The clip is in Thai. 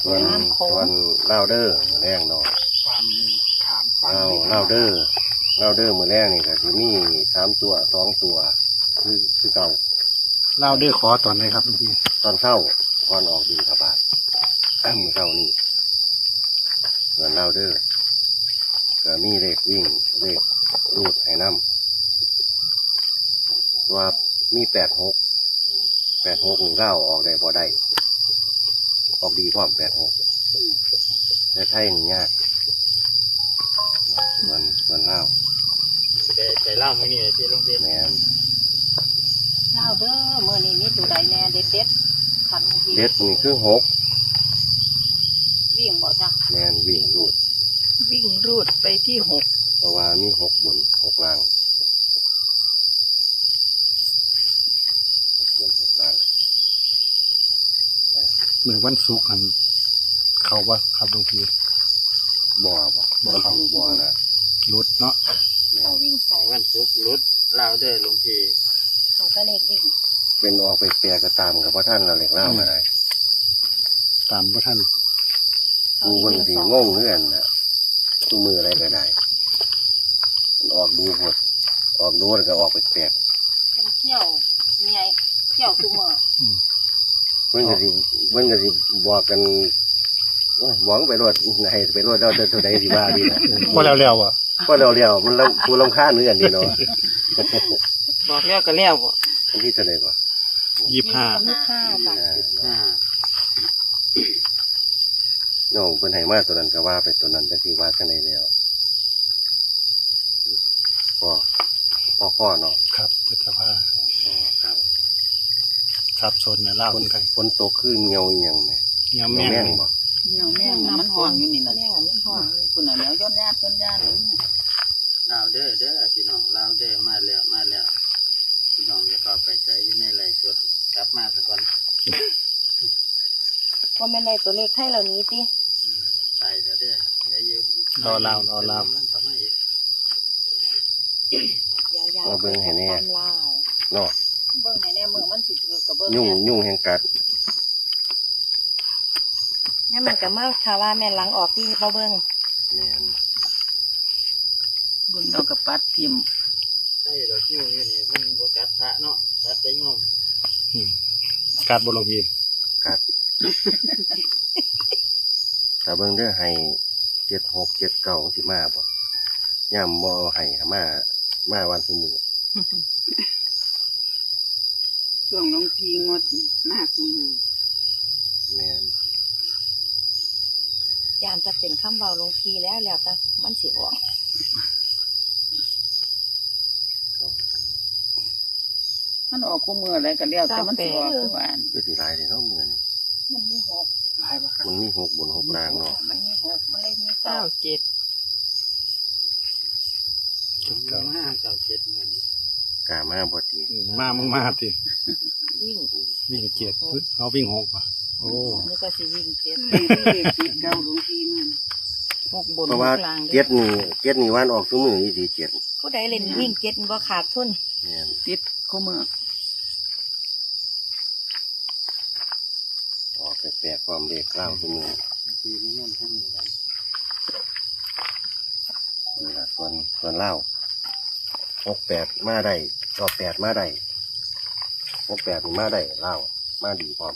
ส่วนเล่าเด้อมือแรงเนาะเล่าเด้อมือแรงนี่ก็จะมี3 ตัว2 ตัวคือเก่า เล่าเด้อขอตอนไหนครับพี่ ตอนเช้าก่อนออกบิณฑบาตมือเช้านี่ส่วนเล่าเด้อก็มีเลขวิ่งเลขรูดให้น้ำว่ามี86นี่เล่าออกได้พอได้ออกดีพร้อม86แต่ไทยนี่ยากส่วนเล่า ใจเล่าไม่นี่ที่ลงเรียน แมน เล่าเด้อเมื่อนี้มีตัวใดแน่เด็ดขันที เด็ดนี่คือวิ่งบ่จ้ะ แมนวิ่งรูด วิ่งรูดไปที่6เพราะว่ามี6 บน 6 ล่าง6 บน 6 ล่าง เหมือนวันศุกร์นั่นเขาว่าครับหลวงพี่ บ่เข้าบ่นะ รุดเนาะ แม่ เขา น วิ่งสอง วันศุกร์รุดเล่าเด้อลงที เขาตะเลกวิ่ง เป็นออกไปแปลก็ตามกับพ่อท่านเราเล็กเล่ามาได้ ตามพระท่าน กูคนสีงงเงื่อนนะกูมืออะไรก็ได้มันออกดูหดออกดูแล้วก็ออกไปแปลก เป็นเที่ยวเมียเที่ยวซุมือ เพิ่นก็สิบอกกันโอ้ยบอกไปรวดให้ไปรวดเราเดินตัวใดสิว่าดีนะ พอแล้วอ่ะ ก็เร็วๆมันกูรำคาญเงื่อนนี่เนาะ บอกแล้วก็แล้วบ่ อันที่เท่าไหร่บ่ 25 จ้ะ อ่า น้องเพิ่นให้มาตัวนั้นก็ว่าไปตัวนั้นจักสิว่าจังไดแล้วก็ข้อเนาะ ครับพุทธภา ครับ สับสนเนี่ยเล่าคนไทย ฝนตกคือเหี่ยวอีหยังแหม เงี้ย เหี่ยว แม่ แม่ ง งบ่ เหี่ยวแม่งมันห่วงอยู่นี่น่ะแม่งมันห่วงเลยคุณน่ะแล้วย้อนญาติเลยเนี่ย เล่าเด้อพี่น้องเล่าเด้อมาแล้วพี่น้องอย่าก็ไปใช้ในไร่สดกลับมาสักก่อน ว่าแม่นได้ตัวเลขให้เหล่านี้ติ ใส่แล้วเด้ออย่ายืม รอเล่า ลังทำให้อีก ยาวๆตามลาว เนาะ เบิ่งให้แน่มือมันสิถือกับเบิ่ง ยุ่งแห่งกัด งั้นมันก็มาถ้าว่าแม่หลังออกที่บ่เบิ่ง แม่น เบิ่งดอกกับปัดทิ่ม ใช่เราคิ้วอยู่นี่มันบวกัดพระเนาะกัดไปงง การบหลวงพี่ กัดถ้าเบิ่งเด้อให้76 79สิมาบ่ย่ำบ่ให้มาวันซุมื้อ ช่วงหลวงพี่งดมากมือ แม่น ยานจะเป็นคำเบาลงพีแล้วแต่มันสิออก มันออกกูมืออะไรก็เลี้ยวแต่มันสิออกทุกวัน คือสิหลายเด้เนาะมื้อนี้ มันมี6 มันมี6 บน 6 ล่างเนาะ มันมี6มันเลยมี9 597มื้อนี้ กล้ามาบ่ติ มาที วิ่ง วิ่งเจ็ดเอาวิ่ง6ป่ะโอ้ นี่ก็สิวิ่ง7 เด็กติดเก่าหลวงพี่มัน 6บน เพราะว่า 6ล่าง เจ็ดนี่วันออกซุมื้ออีสิ7 ผู้ใดเล่นวิ่ง7บ่ขาดทุน แม่น ติดกูมือ ออกแปลกๆความเลขเล่าซุมื้อ ปีนี้เงินทั้งนี้วัน นี่ล่ะส่วนเล่า68มาได้ก็8มาได้68นี่มาได้เล่ามาดีพร้อม